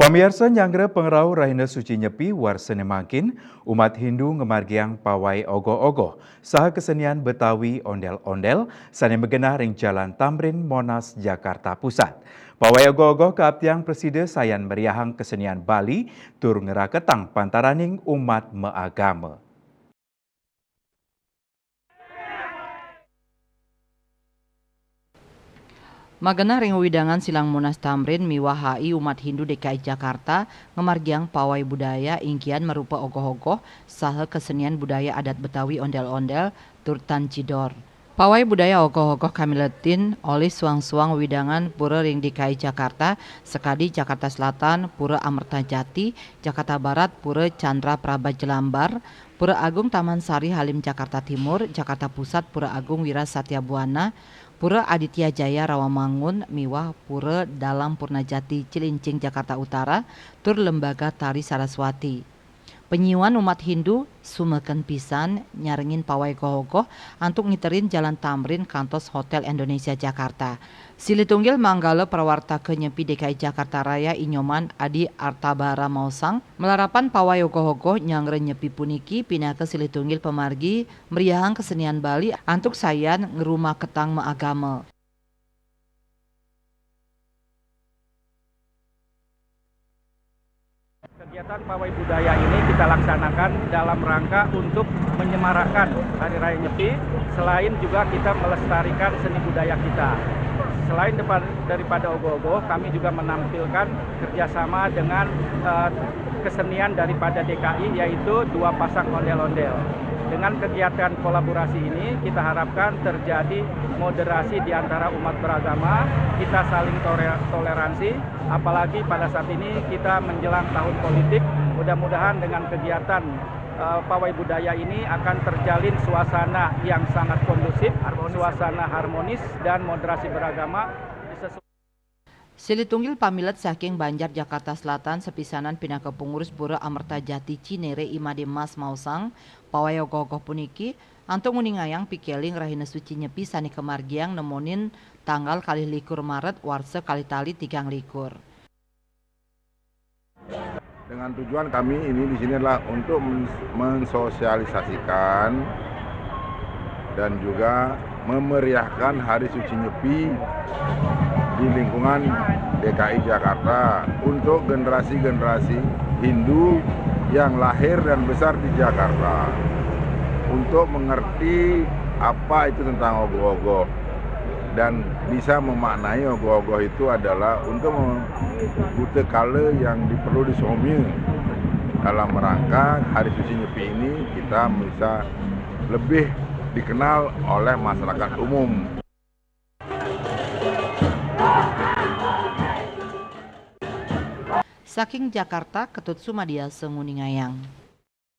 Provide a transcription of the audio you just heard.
Pamirsa nyangre pengerau Rahina Suci Nyepi warsene makin umat Hindu ngemargiang pawai ogoh-ogoh saha kesenian Betawi ondel-ondel sane megenah ring Jalan Tamrin Monas Jakarta Pusat. Pawai ogoh-ogoh keaptiang preside sayan meriahang kesenian Bali tur ngeraketang pantaraning umat meagama. Magena ring widangan silang Monas Tamrin miwahai umat Hindu DKI Jakarta ngemargiang pawai budaya ingkian merupa ogoh-ogoh saha kesenian budaya adat Betawi ondel-ondel turtan cidor. Pawai budaya ogoh-ogoh kamiletin oleh suang-suang widangan pura ring DKI Jakarta, sekadi Jakarta Selatan, pura Amerta Jati, Jakarta Barat, pura Chandra Praba Jelambar, Pura Agung Taman Sari Halim Jakarta Timur, Jakarta Pusat, Pura Agung Wira Satya Buana, Pura Aditya Jaya Rawamangun, miwah Pura Dalam Purnajati Cilincing Jakarta Utara, tur Lembaga Tari Saraswati. Penyiuan umat Hindu sumeken pisan nyarengin pawai gohogoh antuk ngiterin Jalan Tamrin kantos Hotel Indonesia Jakarta. Silitunggil manggala prawarta ke Nyepi DKI Jakarta Raya Inyoman Adi Artabara Mausang melarapan pawai gohogoh nyangre Nyepi puniki pindah ke Silitunggil pemargi meriahang kesenian Bali antuk sayan ngerumah ketang meagama. Kegiatan pawai budaya ini kita laksanakan dalam rangka untuk menyemarakkan Hari Raya Nyepi, selain juga kita melestarikan seni budaya kita. Selain daripada ogoh-ogoh, kami juga menampilkan kerjasama dengan kesenian daripada DKI, yaitu dua pasang ondel-ondel. Dengan kegiatan kolaborasi ini, kita harapkan terjadi moderasi di antara umat beragama, kita saling toleransi, apalagi pada saat ini kita menjelang tahun politik. Mudah-mudahan dengan kegiatan pawai budaya ini akan terjalin suasana yang sangat kondusif, suasana harmonis dan moderasi beragama. Silitunggil pamilet saking Banjar Jakarta Selatan sepisanan pindah ke pengurus Pura Amerta Jati Cinere Imade Mas Mausang pawai ogoh-ogoh puniki antuk nguningayang pikeling Rahina Suci Nyepi sani kemargiang nemonin tanggal kali likur Maret warse kali tali 3 likur. Dengan tujuan kami ini di sini adalah untuk mensosialisasikan dan juga memeriahkan Hari Suci Nyepi di lingkungan DKI Jakarta untuk generasi-generasi Hindu yang lahir dan besar di Jakarta untuk mengerti apa itu tentang ogoh-ogoh dan bisa memaknai ogoh-ogoh itu adalah untuk bute kale yang perlu disomil dalam rangka Hari Suci Nyepi ini kita bisa lebih dikenal oleh masyarakat umum. Saking Jakarta Ketut Sumadia Senguningayang.